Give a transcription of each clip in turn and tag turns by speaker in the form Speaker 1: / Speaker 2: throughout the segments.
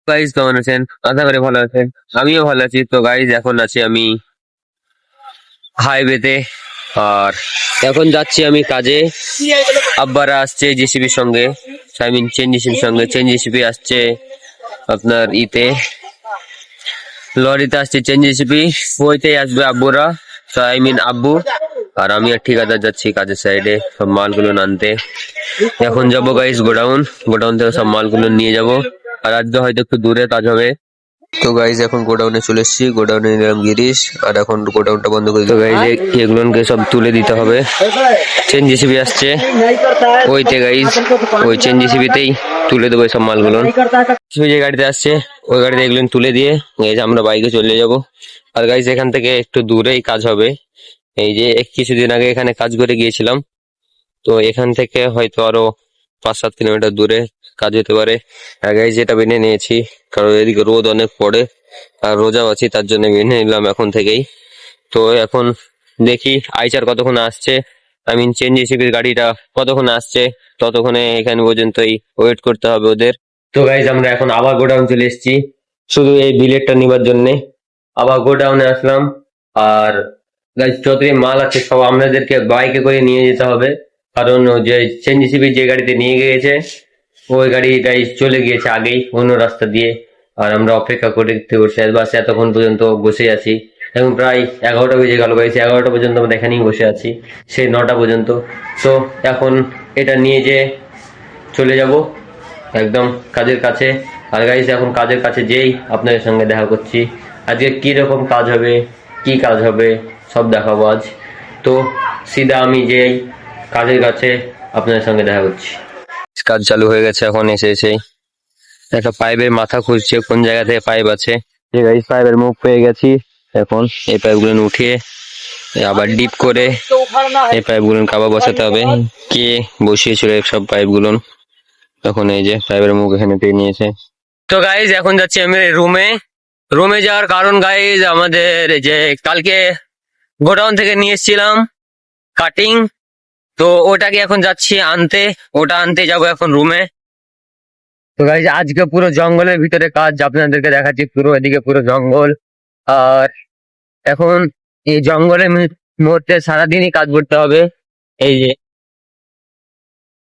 Speaker 1: Guys কেমন আছেন? আশা করি ভালো আছেন। আমিও ভালো আছি। তো গাইজ এখন আছি আমি হাইওয়েতে, আর এখন যাচ্ছি আমি কাজে। আব্বারা আসছে জেসিবির সঙ্গে, আই মিন চেন জেসিবির সঙ্গে। চেন জেসিবি আসছে আপনার লরিতে আসছে চেন জেসিবি, ওইতেই আসবে আব্বুরা, আই মিন আব্বু। আর আমি আর ঠিকাদার যাচ্ছি কাজের সাইডে সব মালগুলো আনতে। এখন যাবো গাইজ গোডাউন থেকে সব মালগুলো নিয়ে যাব। আর আজকে হয়তো একটু দূরে কাজ হবে। তো গাইজ এখন গোডাউনে চলে এসেছি, গোডাউনে নিলাম গিরিশ, আর এখন গোডাউনটা বন্ধ করে দিতে গাইজ এগুলোকে সব তুলে দিতে হবে। চেন জিসিবি আসছে ওইতে গাইজ, ওই চেন জিসিবিতেই তুলে দেবো সব মালগুলো। যে গাড়িতে আসছে ওই গাড়িতে এগুলো তুলে দিয়ে গাইজ আমরা বাইকে চলে যাব। আর গাইজ এখান থেকে একটু দূরেই কাজ হবে। এই যে কিছুদিন আগে এখানে কাজ করে গিয়েছিলাম, তো এখান থেকে হয়তো আরো 5-7 কিলোমিটার দূরে কাজ হতে পারে। আর গাইজ যেটা বেঁধে নিয়েছি, কারণ এদিকে রোদ অনেক পড়ে আর রোজাও আছি, তার জন্য বেঁধে নিলাম এখন থেকেই। তো এখন দেখি আইচার কতক্ষণ আসছে, আই মিন চেন জিসিবির গাড়িটা কতক্ষণ আসছে, ততক্ষণে এখানে পর্যন্তই ওয়েট করতে হবে ওদের। তো গাইজ আমরা এখন আবার গোডাউন চলে এসেছি শুধু এই বিলেটটা নিবার জন্যে। আবার গোডাউনে আসলাম, আর গাইজ যত মাল আছে সব আমাদেরকে বাইকে করে নিয়ে যেতে হবে, কারণ যে চেন জিসিবি যে গাড়িতে নিয়ে গিয়েছে ওই গাড়ি গাইজ চলে গিয়েছে আগেই অন্য রাস্তা দিয়ে। আর আমরা অপেক্ষা করতে করতে বাস এতক্ষণ পর্যন্ত বসে আছি। এখন প্রায় 11টা বেজে গেল গাইজ, 11টা পর্যন্ত আমরা এখানেই বসে আছি, সেই 9টা পর্যন্ত। তো এখন এটা নিয়ে যে চলে যাব একদম কাজের কাছে। আর গাইজ এখন কাজের কাছে যেই আপনাদের সঙ্গে দেখা করছি, আজকে কি রকম কাজ হবে, কি কাজ হবে সব দেখাবো আজ। তো সিধা আমি যেই কাজের কাছে আপনাদের সঙ্গে দেখা করছি। কাজ চালু হয়ে গেছে, এখন এসে একটা পাইপের মাথা খুঁজছে কোন জায়গা থেকে পাইপ আছে। ঠিক আছে, পাইপের মুখ পেয়ে গেছি। এখন এই পাইপগুলো উঠিয়ে আবার ডিপ করে এই পাইপগুলো কাবা বসাতে হবে। কে বসিয়েছিল সব পাইপগুলো, তখন এই যে পাইপের মুখ এখানে পেয়ে নিয়েছে। তো গাইজ এখন যাচ্ছি আমি রুমে যাওয়ার কারণ গাইজ, আমাদের যে কালকে গোডাউন থেকে নিয়ে এসেছিলাম কাটিং, তো ওটাকে এখন যাচ্ছি আনতে, ওটা আনতে যাবো এখন রুমে। তো গাইজ আজকে পুরো জঙ্গলের ভিতরে কাজ আপনাদেরকে দেখাচ্ছি, পুরো এদিকে পুরো জঙ্গল। আর এখন এই জঙ্গলের মধ্যে সারাদিনই কাজ করতে হবে। এই যে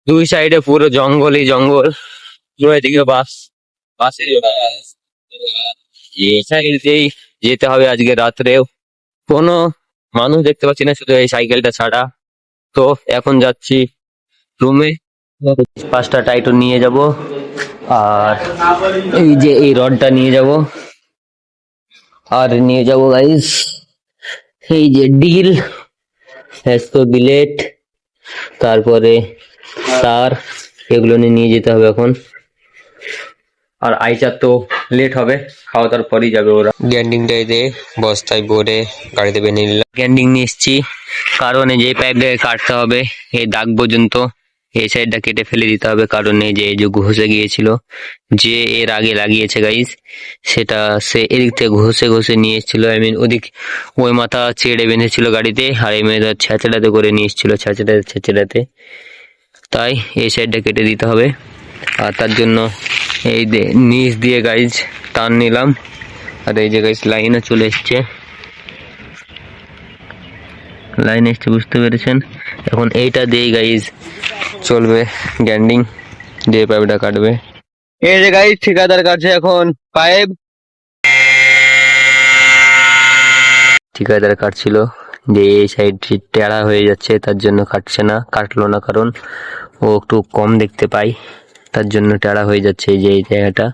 Speaker 1: দুই সাইডে পুরো জঙ্গলই জঙ্গল, পুরো এদিকে বাসে এই সাইডেই যেতে হবে আজকে রাত্রেও। কোনো মানুষ দেখতে পাচ্ছি না, শুধু এই সাইকেলটা ছাড়া। তো এখন যাচ্ছি রুমে, 5টা টাইটও নিয়ে যাব, আর এই যে এই রডটা নিয়ে যাব, আর নিয়ে যাব গাইস এই যে ডিল, বিলেট, তারপরে তার, এগুলো নিয়ে যেতে হবে এখন। আর আইচার তো লেট হবে, খাওয়া দাওয়ার পরই যাবে ওরা। গ্যান্ডিংটা দিয়ে বস্তায় ভরে গাড়িতে বেঁধে নিলাম। গ্যান্ডিং নিয়ে এসছি, কারণ এই যে পাইপটাকে কাটতে হবে এই দাগ পর্যন্ত, এই সাইডটা কেটে ফেলে দিতে হবে, কারণ এই যে ঘষে গিয়েছিল যে এর আগে লাগিয়েছে গাইজ, সেটা সে এদিক থেকে ঘষে নিয়ে এসেছিল। আই মিন ওই মাথা ছেড়ে বেঁধেছিল গাড়িতে, আর এই মেয়েটা ছেঁচড়াতে করে নিয়ে এসেছিল ছেঁচড়াতে, তাই এই সাইডটা কেটে দিতে হবে। আর তার জন্য এই নিচ দিয়ে গাইজ টান নিলাম। আর এই যে গাইজ লাইনও চলে এসছে, লাইন এসছে, বুঝতে পেরেছেন। এখন এইটা দিয়ে গাইজ চলবে, গ্যান্ডিং দিয়ে পাইপটা কাটবে। এই যে গাইজ ঠিকাদার কাটছে এখন পাইপ, ঠিকাদার কাটছিল যে এই সাইড টেড়া হয়ে যাচ্ছে, তার জন্য কাটলো না, কারণ ও একটু কম দেখতে পাই, তার জন্য টেড়া হয়ে যাচ্ছে এই যে এই জায়গাটা।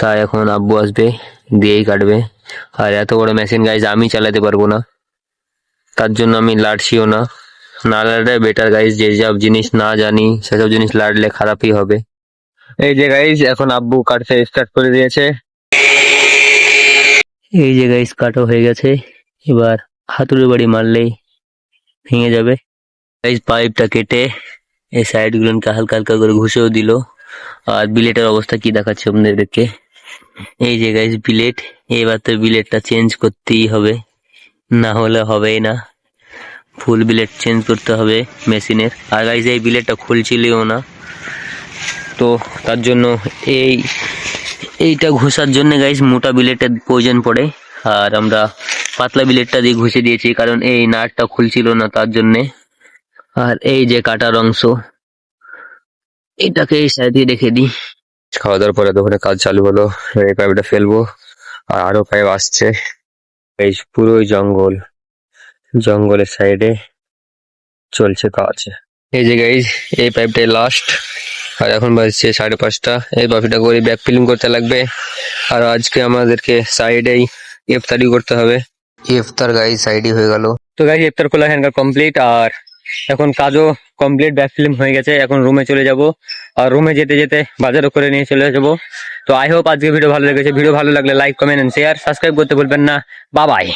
Speaker 1: তাই এখন আব্বু আসবে, দিয়েই কাটবে। আর এত বড় মেশিন গাইজ আমি চালাতে পারবো না, তার জন্য আমি লাড়ছিও না লাড়লে বেটার গাইজ। যে সব জিনিস না জানি সেসব জিনিস লাড়লে খারাপই হবে। এই যে গাইজ এখন আব্বু কাটতে স্টার্ট করে দিয়েছে। এই যে গাইজ কাটা হয়ে গেছে, এবার হাতুড়ি বাড়ি মারলেই ভেঙে যাবে। গাইজ পাইপটা কেটে এই সাইড গুলোকে হালকা হালকা করে ঘষেও দিল। আর বিলেটের অবস্থা কি দেখাচ্ছে আপনাদেরকে, এই যে গাইজ বিলেট, এবার তো বিলেটটা চেঞ্জ করতেই হবে, না হলে হবেই না, ফুল বিলেট চেঞ্জ করতে হবে মেশিনের। আর গাইজ এই বিলেটটা খুলছিলও না, তো তার জন্য এইটা ঘষার জন্য গাইস মোটা বিলেটের প্রয়োজন পড়ে, আর আমরা পাতলা বিলেটটা দিয়ে ঘষে দিয়েছি কারণ এই নাটটা খুলছিল না তার জন্য। আর এই যে কাটার অংশ, এটাকে এই সাইডে রেখে দিই। খাওয়া দাওয়ার পরে দোকানে কাজ চালু হলো, এই পাইপটা ফেলবো আর আরো পাইপ আসছে। এই পুরোই জঙ্গল, জঙ্গলের সাইডে চলছে কাজ। এই যে গাইজ এই পাইপটাই লাস্ট, আর এখন বাজছে 5:30। এই বাপিটা করে ব্যাক ফিলিং করতে লাগবে, আর আজকে আমাদেরকে সাইডেই ইফতারি করতে হবে। ইফতার গাইজ সাইডই হয়ে গেল। তো গাইজ ইফতার খোলা হ্যাঙ্গার কমপ্লিট, আর এখন কাজও কমপ্লিট, ব্যাক ফিল্ম হয়ে গেছে। এখন রুমে চলে যাব, আর রুমে যেতে যেতে বাজারও করে নিয়ে চলে যাব। তো আই হোপ আজকে ভিডিও ভালো লেগেছে। ভিডিও ভালো লাগলে like, comment and share, subscribe করতে ভুলবেন না। Bye by.